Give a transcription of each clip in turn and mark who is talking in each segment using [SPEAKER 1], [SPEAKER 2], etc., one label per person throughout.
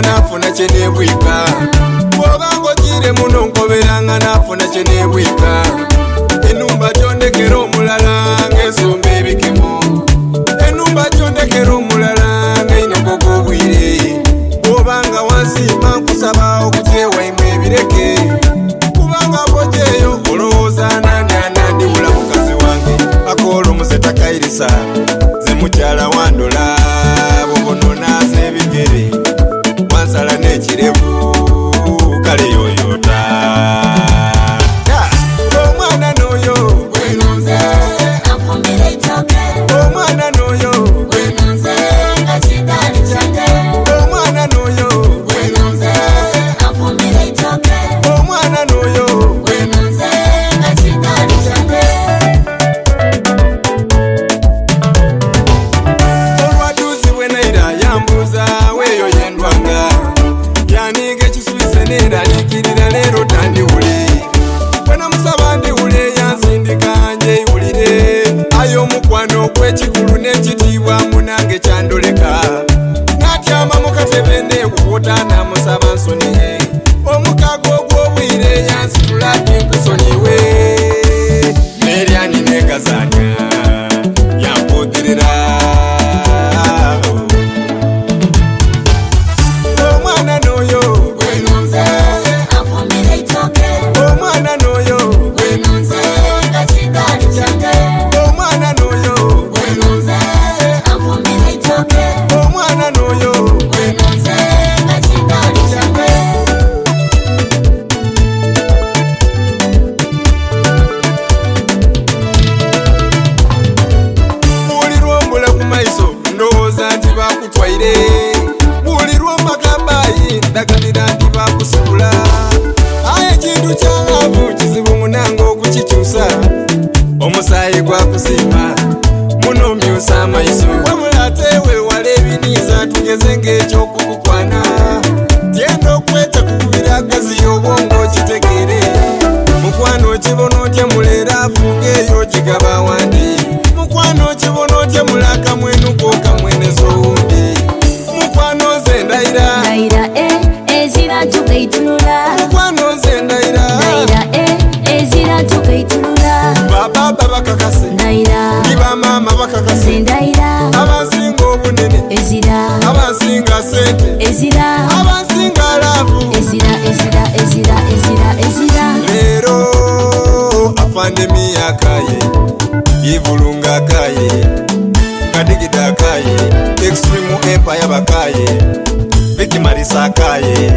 [SPEAKER 1] nkoberanga nafuna kyenebwika bwobanga ogire muno nkoberanga nafuna kyenebwika enumba gyondekera omulala ng'ensumba ebikemo enumba gyondekera omulala ng'einoko g'obwire bwobanga wansiima nkusaba okutyewaimu ebireke kubanga bojeeyo olowooza nani anandiwula mukazi wange akoola omuseta kairisa ze mukyala wandola bobononaza ebigere wansala n'ekirevu kale yoyota omwana n'oyo
[SPEAKER 2] Wenonze anfumbira itoke
[SPEAKER 1] omwana n'oyo
[SPEAKER 2] Wenonze nga kidali kyange
[SPEAKER 1] omwana n'oyo
[SPEAKER 2] Wenonze anfumbira itoke
[SPEAKER 1] omwana n'oyo
[SPEAKER 2] Wenonze nga kidali kyange
[SPEAKER 1] olwaduuzi bwe naira yambuuza weeyo yendwanga yaniga ekisubize neeraliikirira leero tandiwule bwe namusaba ndiwule yansindika njeyawulire ayo omukwano gw'ekikulu n'ekitiibwa munange kyandoleka n'atyama mu katebe neewuwota namusaba nsonyiye omukago ogw'obwire yansitula tinkusonyiwe neeryani neegazanya yampuudirira omwana n'oyo
[SPEAKER 2] Wenonze anfumbira itoke
[SPEAKER 1] omwana n'oyo
[SPEAKER 2] Wenonze nga kidali kyange
[SPEAKER 1] omwana n'oyo
[SPEAKER 2] Wenonze anfumbira itoke
[SPEAKER 1] omwana n'oyo
[SPEAKER 2] Wenonze nga kidali kyange
[SPEAKER 1] buulirwa ombula ku maiso ndowooza nti bakutwaire buulirwa omakabayi ndagalira nti bakusibula aye ekintu kyalaavu kizibu munanga okukikyusa omusaayi gwakusiima muno myusa amaiso wabula ate weewala ebiniiza tugeze ng'ekyokukukwana tyenda okweta kukubira gazi y'obwongo kitegeere mukwano kibona otya muleera afuga eyo kigaba wandi mukwano kibona otya mulaka mwenuko kamwenezo owundi mukwano nze ndayira
[SPEAKER 2] Naira ezira tukaitunula
[SPEAKER 1] mukwano nze ndayira
[SPEAKER 2] Naira ezira tukaitunula
[SPEAKER 1] bababa bakakase
[SPEAKER 2] Naira
[SPEAKER 1] ni bamaama bakakase
[SPEAKER 2] Zendaira
[SPEAKER 1] abansinga obunene
[SPEAKER 2] ezira
[SPEAKER 1] abansinga sente
[SPEAKER 2] ezira
[SPEAKER 1] abansinga laavu
[SPEAKER 2] ezira
[SPEAKER 1] leero afandemi akaye yivulunga akaye kadigida akaye extreme empire bakaye bikimarisa akaye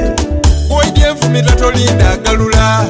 [SPEAKER 1] bwojje nfumita tolinda galula